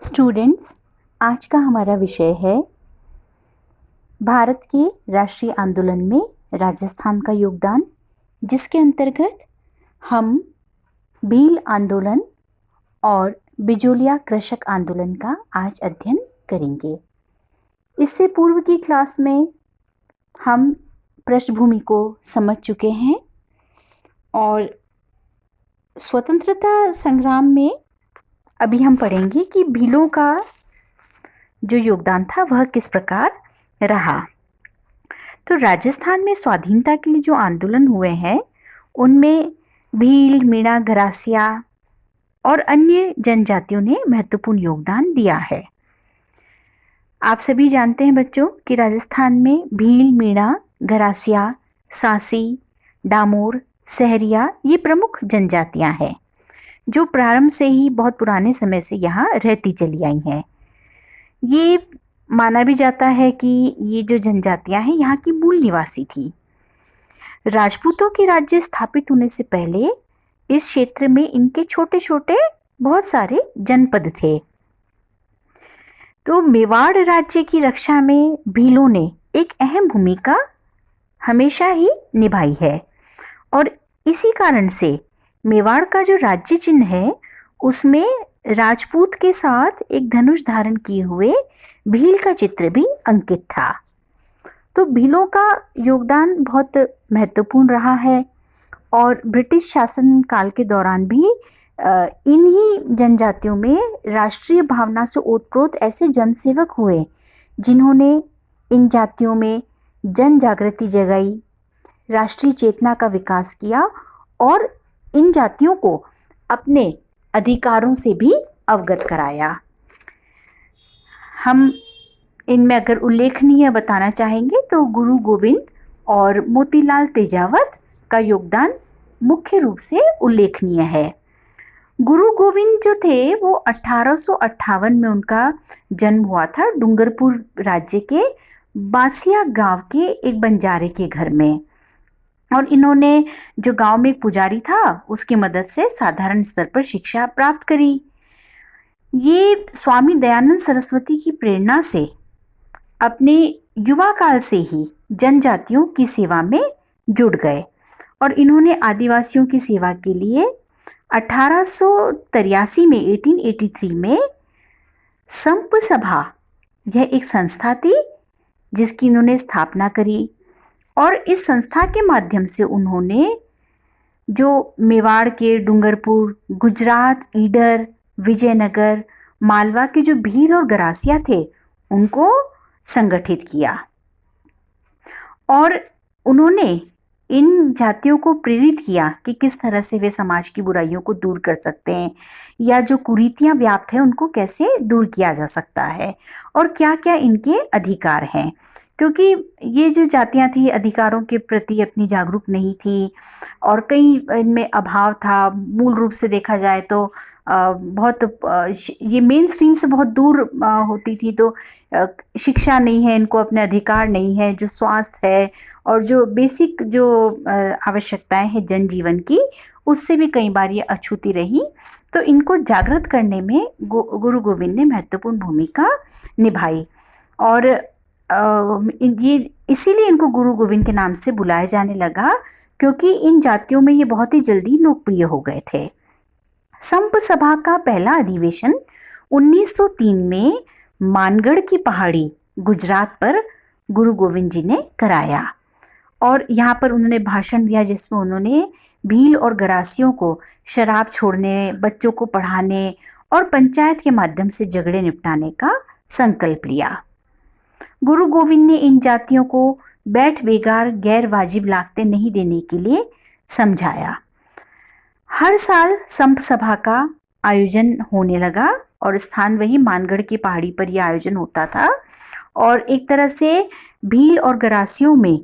Students, आज का हमारा विषय है भारत के राष्ट्रीय आंदोलन में राजस्थान का योगदान, जिसके अंतर्गत हम भील आंदोलन और बिजोलिया कृषक आंदोलन का आज अध्ययन करेंगे। इससे पूर्व की क्लास में हम पृष्ठभूमि को समझ चुके हैं और स्वतंत्रता संग्राम में अभी हम पढ़ेंगे कि भीलों का जो योगदान था वह किस प्रकार रहा। तो राजस्थान में स्वाधीनता के लिए जो आंदोलन हुए हैं उनमें भील, मीणा, गरासिया और अन्य जनजातियों ने महत्वपूर्ण योगदान दिया है। आप सभी जानते हैं बच्चों कि राजस्थान में भील, मीणा, गरासिया, सासी, डामोर, सहरिया ये प्रमुख जनजातियां हैं जो प्रारंभ से ही बहुत पुराने समय से यहाँ रहती चली आई हैं। ये माना भी जाता है कि ये जो जनजातियां हैं यहाँ की मूल निवासी थी। राजपूतों के राज्य स्थापित होने से पहले इस क्षेत्र में इनके छोटे छोटे बहुत सारे जनपद थे। तो मेवाड़ राज्य की रक्षा में भीलों ने एक अहम भूमिका हमेशा ही निभाई है और इसी कारण से मेवाड़ का जो राज्य चिन्ह है उसमें राजपूत के साथ एक धनुष धारण किए हुए भील का चित्र भी अंकित था। तो भीलों का योगदान बहुत महत्वपूर्ण रहा है और ब्रिटिश शासन काल के दौरान भी इन्हीं जनजातियों में राष्ट्रीय भावना से ओतप्रोत ऐसे जनसेवक हुए जिन्होंने इन जातियों में जन जागृति जगाई, राष्ट्रीय चेतना का विकास किया और इन जातियों को अपने अधिकारों से भी अवगत कराया। हम इनमें अगर उल्लेखनीय बताना चाहेंगे तो गुरु गोविंद और मोतीलाल तेजावत का योगदान मुख्य रूप से उल्लेखनीय है। गुरु गोविंद जो थे वो 1858 में उनका जन्म हुआ था डूंगरपुर राज्य के बासिया गांव के एक बंजारे के घर में, और इन्होंने जो गांव में एक पुजारी था उसकी मदद से साधारण स्तर पर शिक्षा प्राप्त करी। ये स्वामी दयानंद सरस्वती की प्रेरणा से अपने युवा काल से ही जनजातियों की सेवा में जुड़ गए और इन्होंने आदिवासियों की सेवा के लिए 1883 में 1883 में संप सभा, यह एक संस्था थी जिसकी इन्होंने स्थापना करी और इस संस्था के माध्यम से उन्होंने जो मेवाड़ के डूंगरपुर, गुजरात, ईडर, विजयनगर, मालवा के जो भील और गरासिया थे उनको संगठित किया और उन्होंने इन जातियों को प्रेरित किया कि किस तरह से वे समाज की बुराइयों को दूर कर सकते हैं या जो कुरीतियां व्याप्त हैं उनको कैसे दूर किया जा सकता है और क्या क्या इनके अधिकार हैं, क्योंकि ये जो जातियां थी अधिकारों के प्रति अपनी जागरूक नहीं थी और कई इनमें अभाव था। मूल रूप से देखा जाए तो ये मेन स्ट्रीम से बहुत दूर होती थी, तो शिक्षा नहीं है, इनको अपने अधिकार नहीं है, जो स्वास्थ्य है और जो बेसिक जो आवश्यकताएं हैं जनजीवन की उससे भी कई बार ये अछूती रही। तो इनको जागृत करने में गुरु गोविंद ने महत्वपूर्ण भूमिका निभाई और ये इसीलिए इनको गुरु गोविंद के नाम से बुलाया जाने लगा क्योंकि इन जातियों में ये बहुत ही जल्दी लोकप्रिय हो गए थे। संप सभा का पहला अधिवेशन 1903 में मानगढ़ की पहाड़ी गुजरात पर गुरु गोविंद जी ने कराया और यहाँ पर उन्होंने भाषण दिया जिसमें उन्होंने भील और गरासियों को शराब छोड़ने, बच्चों को पढ़ाने और पंचायत के माध्यम से झगड़े निपटाने का संकल्प लिया। गुरु गोविंद ने इन जातियों को बैठ बेगार गैर वाजिब लागतें नहीं देने के लिए समझाया। हर साल संप सभा का आयोजन होने लगा और स्थान वही मानगढ़ की पहाड़ी पर यह आयोजन होता था और एक तरह से भील और गरासियों में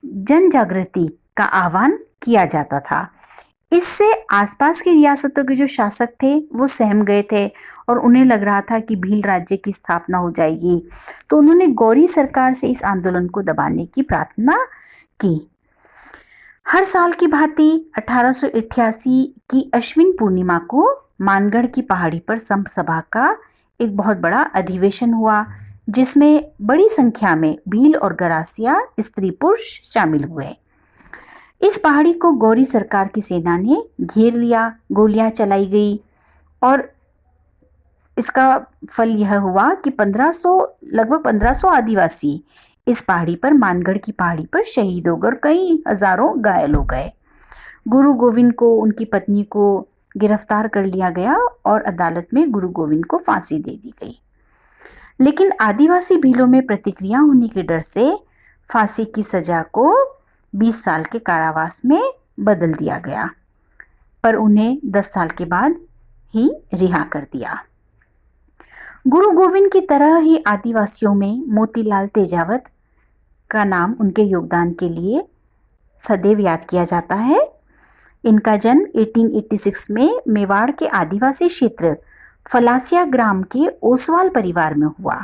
जन जागृति का आह्वान किया जाता था। इससे आसपास की रियासतों के जो शासक थे वो सहम गए थे और उन्हें लग रहा था कि भील राज्य की स्थापना हो जाएगी, तो उन्होंने गौरी सरकार से इस आंदोलन को दबाने की प्रार्थना की। हर साल की भांति 1888 की अश्विन पूर्णिमा को मानगढ़ की पहाड़ी पर संप सभा का एक बहुत बड़ा अधिवेशन हुआ जिसमें बड़ी संख्या में भील और गरासिया स्त्री पुरुष शामिल हुए। इस पहाड़ी को गौरी सरकार की सेना ने घेर लिया, गोलियां चलाई गई और इसका फल यह हुआ कि 1500 लगभग 1500 आदिवासी इस पहाड़ी पर, मानगढ़ की पहाड़ी पर शहीद हो गए और कई हजारों घायल हो गए। गुरु गोविंद को, उनकी पत्नी को गिरफ्तार कर लिया गया और अदालत में गुरु गोविंद को फांसी दे दी गई। लेकिन आदिवासी भीलों में प्रतिक्रिया होने के डर से फांसी की सजा को 20 साल के कारावास में बदल दिया गया, पर उन्हें 10 साल के बाद ही रिहा कर दिया। गुरु गोविंद की तरह ही आदिवासियों में मोतीलाल तेजावत का नाम उनके योगदान के लिए सदैव याद किया जाता है। इनका जन्म 1886 में मेवाड़ के आदिवासी क्षेत्र फलासिया ग्राम के ओसवाल परिवार में हुआ।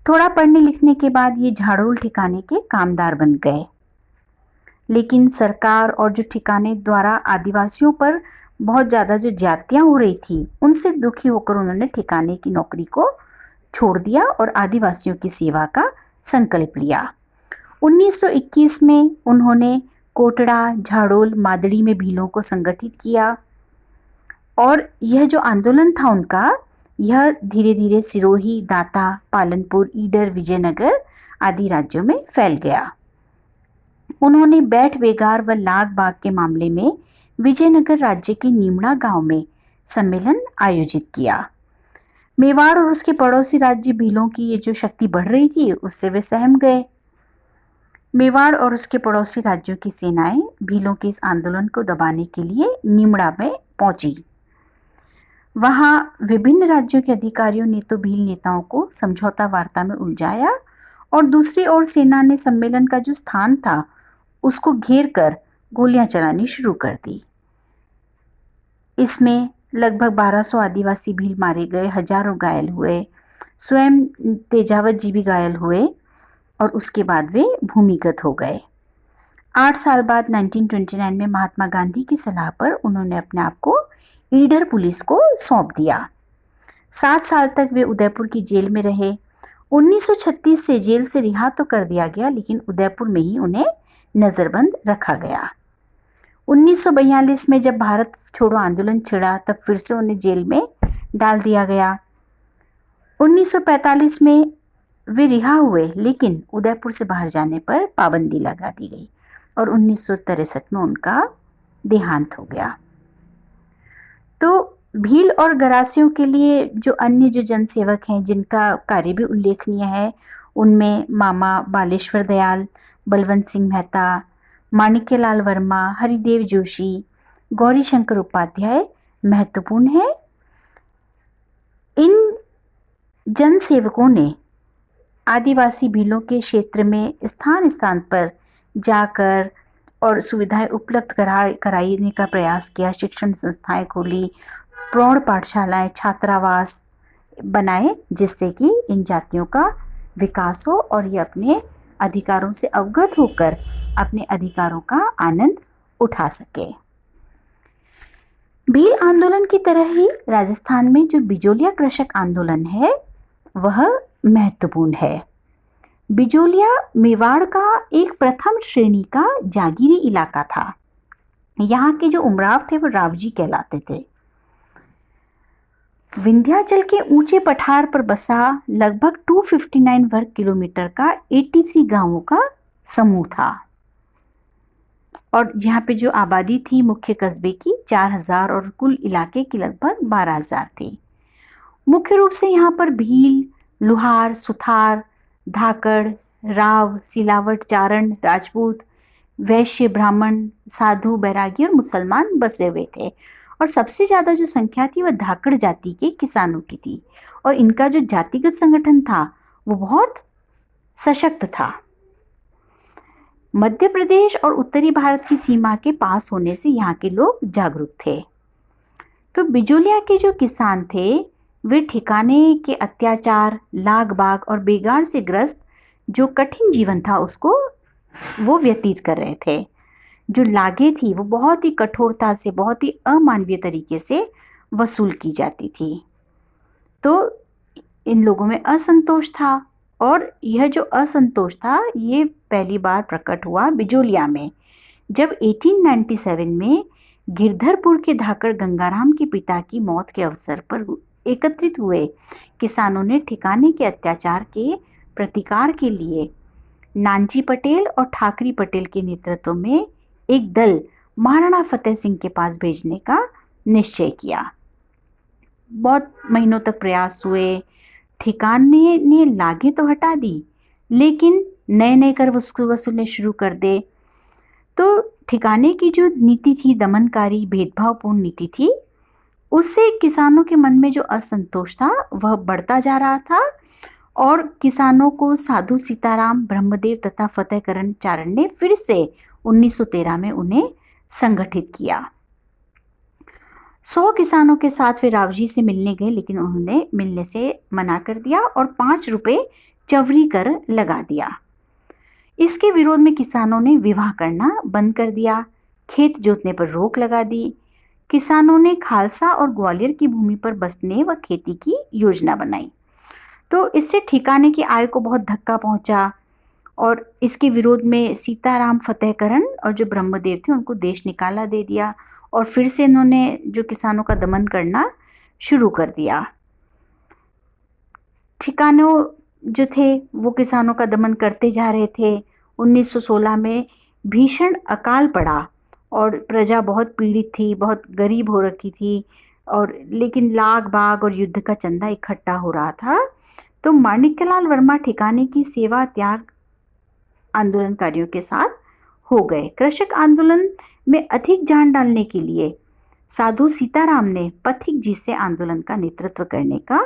थोड़ा पढ़ने लिखने के बाद ये झाड़ोल ठिकाने के कामदार बन गए, लेकिन सरकार और जो ठिकाने द्वारा आदिवासियों पर बहुत ज़्यादा जो ज्यादतियाँ हो रही थी, उनसे दुखी होकर उन्होंने ठिकाने की नौकरी को छोड़ दिया और आदिवासियों की सेवा का संकल्प लिया। 1921 में उन्होंने कोटड़ा, झाड़ोल, मादड़ी में भीलों को संगठित किया और यह जो आंदोलन था उनका, यह धीरे धीरे सिरोही, दाता, पालनपुर, ईडर, विजयनगर आदि राज्यों में फैल गया। उन्होंने बैठ बेगार व लाग बाग के मामले में विजयनगर राज्य के नीमड़ा गांव में सम्मेलन आयोजित किया। मेवाड़ और उसके पड़ोसी राज्य भीलों की ये जो शक्ति बढ़ रही थी, उससे वे सहम गए। मेवाड़ और उसके पड़ोसी राज्यों की सेनाएं भीलों के इस आंदोलन को दबाने के लिए नीमड़ा में पहुंची। वहां विभिन्न राज्यों के अधिकारियों ने तो भील नेताओं को समझौता वार्ता में उलझाया और दूसरी ओर सेना ने सम्मेलन का जो स्थान था उसको घेर कर गोलियां चलानी शुरू कर दी। इसमें लगभग 1200 आदिवासी भील मारे गए, हजारों घायल हुए, स्वयं तेजावत जी भी घायल हुए और उसके बाद वे भूमिगत हो गए। 8 साल बाद 1929 में महात्मा गांधी की सलाह पर उन्होंने अपने आप को ईडर पुलिस को सौंप दिया। 7 साल तक वे उदयपुर की जेल में रहे। 1936 से जेल से रिहा तो कर दिया गया, लेकिन उदयपुर में ही उन्हें नजरबंद रखा गया। 1942 में जब भारत छोड़ो आंदोलन छिड़ा, तब फिर से उन्हें जेल में डाल दिया गया। 1945 में वे रिहा हुए, लेकिन उदयपुर से बाहर जाने पर पाबंदी लगा दी गई और 1963 में उनका देहांत हो गया। तो भील और गरासियों के लिए जो अन्य जो जनसेवक हैं जिनका कार्य भी उल्लेखनीय है, उनमें मामा बालेश्वर दयाल, बलवंत सिंह मेहता, माणिक्यलाल वर्मा, हरिदेव जोशी, गौरी शंकर उपाध्याय महत्वपूर्ण है। इन जनसेवकों ने आदिवासी भीलों के क्षेत्र में स्थान स्थान पर जाकर और सुविधाएं उपलब्ध कराने का प्रयास किया। शिक्षण संस्थाएं खोली, प्रौढ़ पाठशालाएं, छात्रावास बनाए, जिससे कि इन जातियों का विकास हो और ये अपने अधिकारों से अवगत होकर अपने अधिकारों का आनंद उठा सके। भील आंदोलन की तरह ही राजस्थान में जो बिजोलिया कृषक आंदोलन है वह महत्वपूर्ण है। बिजोलिया मेवाड़ का एक प्रथम श्रेणी का जागीरी इलाका था। यहाँ के जो उमराव थे वो रावजी कहलाते थे। विंध्याचल के ऊंचे पठार पर बसा लगभग 259 वर्ग किलोमीटर का 83 गांवों का समूह था और यहाँ पे जो आबादी थी मुख्य कस्बे की 4000 और कुल इलाके की लगभग 12000 थी। मुख्य रूप से यहाँ पर भील, लुहार, सुथार, धाकड़, राव, सिलावट, चारण, राजपूत, वैश्य, ब्राह्मण, साधु, बैरागी और मुसलमान बसे हुए थे और सबसे ज़्यादा जो संख्या थी वह धाकड़ जाति के किसानों की थी और इनका जो जातिगत संगठन था वो बहुत सशक्त था। मध्य प्रदेश और उत्तरी भारत की सीमा के पास होने से यहाँ के लोग जागरूक थे। तो बिजोलिया के जो किसान थे वे ठिकाने के अत्याचार, लाग बाग और बेगार से ग्रस्त जो कठिन जीवन था उसको वो व्यतीत कर रहे थे। जो लागें थी वो बहुत ही कठोरता से, बहुत ही अमानवीय तरीके से वसूल की जाती थी। तो इन लोगों में असंतोष था, और यह जो असंतोष था ये पहली बार प्रकट हुआ बिजोलिया में, जब 1897 में गिरधरपुर के धाकड़ गंगाराम के पिता की मौत के अवसर पर एकत्रित हुए किसानों ने ठिकाने के अत्याचार के प्रतिकार के लिए नानजी पटेल और ठाकरी पटेल के नेतृत्व में एक दल महाराणा फतेह सिंह के पास भेजने का निश्चय किया। बहुत महीनों तक प्रयास हुए, ठिकाने ने लागें तो हटा दी, लेकिन नए नए कर वसूलने शुरू कर दे। तो ठिकाने की जो नीति थी, दमनकारी भेदभावपूर्ण नीति थी, उससे किसानों के मन में जो असंतोष था वह बढ़ता जा रहा था, और किसानों को साधु सीताराम, ब्रह्मदेव तथा फतेहकरण चारण ने फिर से 1913 में उन्हें संगठित किया। 100 किसानों के साथ वे रावजी से मिलने गए, लेकिन उन्होंने मिलने से मना कर दिया और 5 रुपए चवरी कर लगा दिया। इसके विरोध में किसानों ने विवाह करना बंद कर दिया, खेत जोतने पर रोक लगा दी। किसानों ने खालसा और ग्वालियर की भूमि पर बसने व खेती की योजना बनाई। तो इससे ठिकाने की आय को बहुत धक्का पहुंचा, और इसके विरोध में सीताराम, फतेहकरण और जो ब्रह्मदेव थे उनको देश निकाला दे दिया, और फिर से इन्होंने जो किसानों का दमन करना शुरू कर दिया। ठिकानों जो थे वो किसानों का दमन करते जा रहे थे। 1916 में भीषण अकाल पड़ा और प्रजा बहुत पीड़ित थी, बहुत गरीब हो रखी थी, और लेकिन लाग बाग और युद्ध का चंदा इकट्ठा हो रहा था। तो माणिक्यलाल वर्मा ठिकाने की सेवा त्याग आंदोलनकारियों के साथ हो गए। कृषक आंदोलन में अधिक जान डालने के लिए साधु सीताराम ने पथिक जी से आंदोलन का नेतृत्व करने का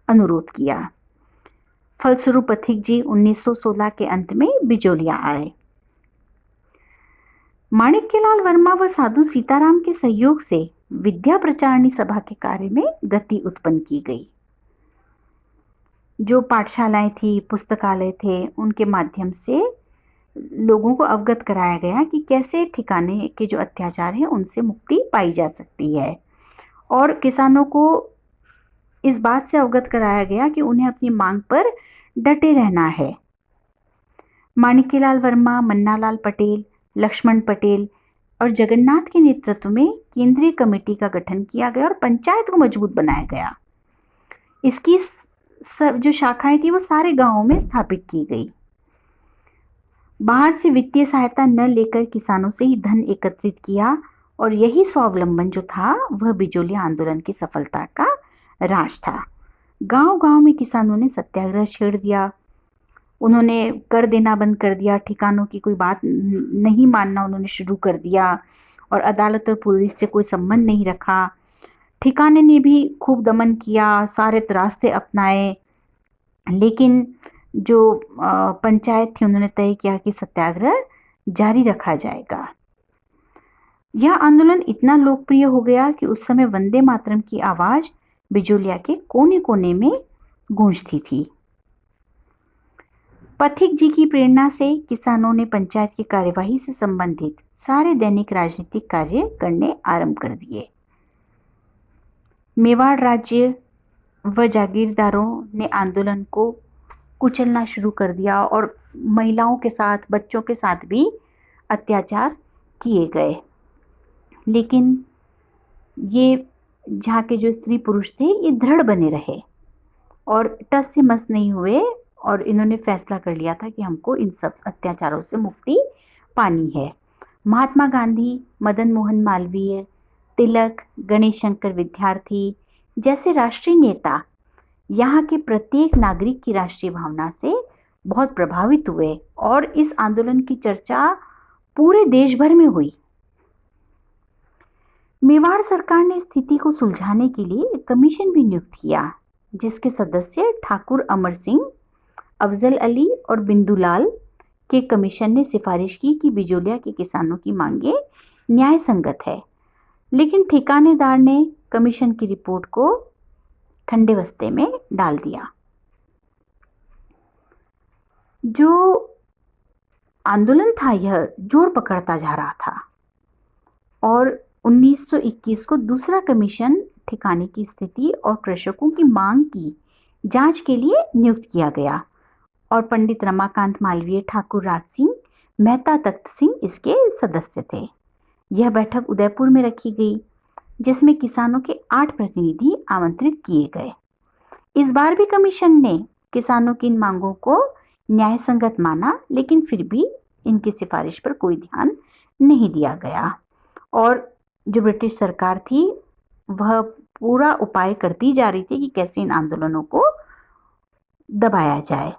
अनुरोध किया। फलस्वरूप पथिक जी 1916 के अंत में बिजोलिया आए। माणिक्यलाल वर्मा व साधु सीताराम के सहयोग से विद्या प्रचारणी सभा के कार्य में गति उत्पन्न की गई। जो पाठशालाएं थी, पुस्तकालय थे, उनके माध्यम से लोगों को अवगत कराया गया कि कैसे ठिकाने के जो अत्याचार हैं उनसे मुक्ति पाई जा सकती है, और किसानों को इस बात से अवगत कराया गया कि उन्हें अपनी मांग पर डटे रहना है। माणिक्यलाल वर्मा, मन्नालाल पटेल, लक्ष्मण पटेल और जगन्नाथ के नेतृत्व में केंद्रीय कमेटी का गठन किया गया और पंचायत को मजबूत बनाया गया। इसकी सब जो शाखाएं थी वो सारे गांवों में स्थापित की गई। बाहर से वित्तीय सहायता न लेकर किसानों से ही धन एकत्रित किया, और यही स्वावलंबन जो था वह बिजोलिया आंदोलन की सफलता का राज था। गांव-गांव में किसानों ने सत्याग्रह छेड़ दिया, उन्होंने कर देना बंद कर दिया, ठिकानों की कोई बात नहीं मानना उन्होंने शुरू कर दिया, और अदालत और पुलिस से कोई संबंध नहीं रखा। ठिकाने ने भी खूब दमन किया, सारे रास्ते अपनाए, लेकिन जो पंचायत थी उन्होंने तय किया कि सत्याग्रह जारी रखा जाएगा। यह आंदोलन इतना लोकप्रिय हो गया कि उस समय वंदे मातरम की आवाज बिजोलिया के कोने कोने में गूंजती थी। पथिक जी की प्रेरणा से किसानों ने पंचायत की कार्यवाही से संबंधित सारे दैनिक राजनीतिक कार्य करने आरंभ कर दिए। मेवाड़ राज्य व जागीरदारों ने आंदोलन को कुचलना शुरू कर दिया, और महिलाओं के साथ, बच्चों के साथ भी अत्याचार किए गए। लेकिन ये जहाँ के जो स्त्री पुरुष थे ये दृढ़ बने रहे और टस से मस नहीं हुए, और इन्होंने फैसला कर लिया था कि हमको इन सब अत्याचारों से मुक्ति पानी है। महात्मा गांधी, मदन मोहन मालवीय, तिलक, गणेश शंकर विद्यार्थी जैसे राष्ट्रीय नेता यहाँ के प्रत्येक नागरिक की राष्ट्रीय भावना से बहुत प्रभावित हुए, और इस आंदोलन की चर्चा पूरे देश भर में हुई। मेवाड़ सरकार ने स्थिति को सुलझाने के लिए एक कमीशन भी नियुक्त किया, जिसके सदस्य ठाकुर अमर सिंह, अफजल अली और बिंदुलाल के कमीशन ने सिफारिश की कि बिजोलिया के किसानों की मांगे न्याय संगत है, लेकिन ठिकानेदार ने कमीशन की रिपोर्ट को ठंडे बस्ते में डाल दिया। जो आंदोलन था यह जोर पकड़ता जा रहा था, और 1921 को दूसरा कमीशन ठिकाने की स्थिति और कृषकों की मांग की जांच के लिए नियुक्त किया गया और पंडित रमाकांत मालवीय, ठाकुर राज सिंह, मेहता तख्त सिंह इसके सदस्य थे। यह बैठक उदयपुर में रखी गई, जिसमें किसानों के 8 प्रतिनिधि आमंत्रित किए गए। इस बार भी कमीशन ने किसानों की इन मांगों को न्याय संगत माना, लेकिन फिर भी इनकी सिफारिश पर कोई ध्यान नहीं दिया गया और जो ब्रिटिश सरकार थी वह पूरा उपाय करती जा रही थी कि कैसे इन आंदोलनों को दबाया जाए।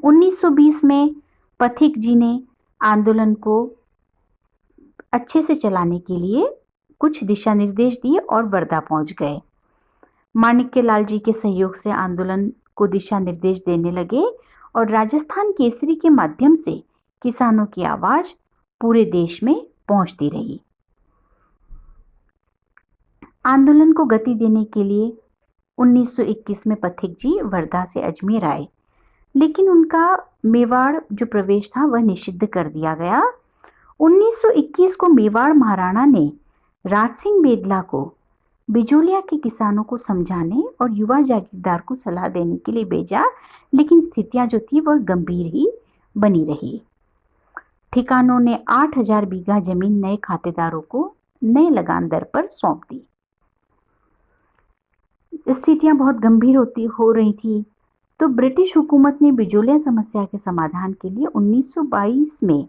1920 में पथिक जी ने आंदोलन को अच्छे से चलाने के लिए कुछ दिशा निर्देश दिए और वर्धा पहुंच गए। माणिक्य लाल जी के सहयोग से आंदोलन को दिशा निर्देश देने लगे और राजस्थान केसरी के माध्यम से किसानों की आवाज पूरे देश में पहुंचती रही। आंदोलन को गति देने के लिए 1921 में पथिक जी वर्धा से अजमेर आए, लेकिन उनका मेवाड़ जो प्रवेश था वह निषिद्ध कर दिया गया। 1921 को मेवाड़ महाराणा ने राज सिंह बेदला को बिजोलिया के किसानों को समझाने और युवा जागीरदार को सलाह देने के लिए भेजा, लेकिन स्थितियां जो थी वह गंभीर ही बनी रही। ठिकानों ने 8000 बीघा जमीन नए खातेदारों को नए लगान दर पर सौंप दी। स्थितियां बहुत गंभीर हो रही थी, तो ब्रिटिश हुकूमत ने बिजोलिया समस्या के समाधान के लिए 1922 में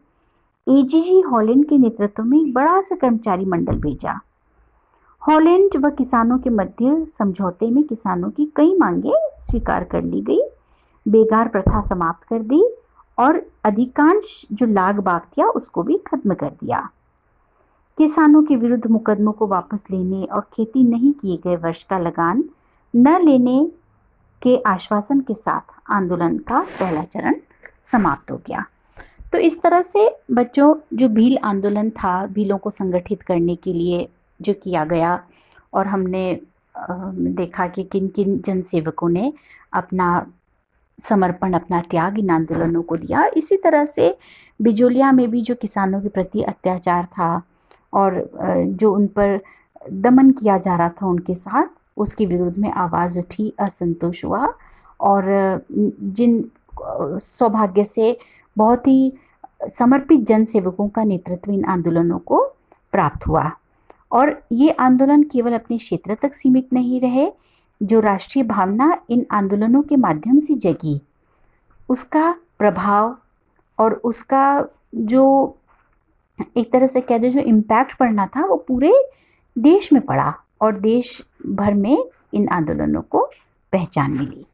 एजीजी हॉलैंड के नेतृत्व में एक बड़ा सा कर्मचारी मंडल भेजा। हॉलैंड व किसानों के मध्य समझौते में किसानों की कई मांगें स्वीकार कर ली गई, बेगार प्रथा समाप्त कर दी और अधिकांश जो लाग बाग था उसको भी खत्म कर दिया। किसानों के विरुद्ध मुकदमों को वापस लेने और खेती नहीं किए गए वर्ष का लगान न लेने के आश्वासन के साथ आंदोलन का पहला चरण समाप्त हो गया। तो इस तरह से बच्चों जो भील आंदोलन था, भीलों को संगठित करने के लिए जो किया गया और हमने देखा कि किन किन जनसेवकों ने अपना समर्पण, अपना त्याग इन आंदोलनों को दिया। इसी तरह से बिजोलिया में भी जो किसानों के प्रति अत्याचार था और जो उन पर दमन किया जा रहा था उनके साथ, उसके विरोध में आवाज़ उठी, असंतोष हुआ और जिन सौभाग्य से बहुत ही समर्पित जनसेवकों का नेतृत्व इन आंदोलनों को प्राप्त हुआ और ये आंदोलन केवल अपने क्षेत्र तक सीमित नहीं रहे। जो राष्ट्रीय भावना इन आंदोलनों के माध्यम से जगी, उसका प्रभाव और उसका जो एक तरह से कह दे जो इम्पैक्ट पड़ना था वो पूरे देश में पड़ा और देश भर में इन आंदोलनों को पहचान मिली।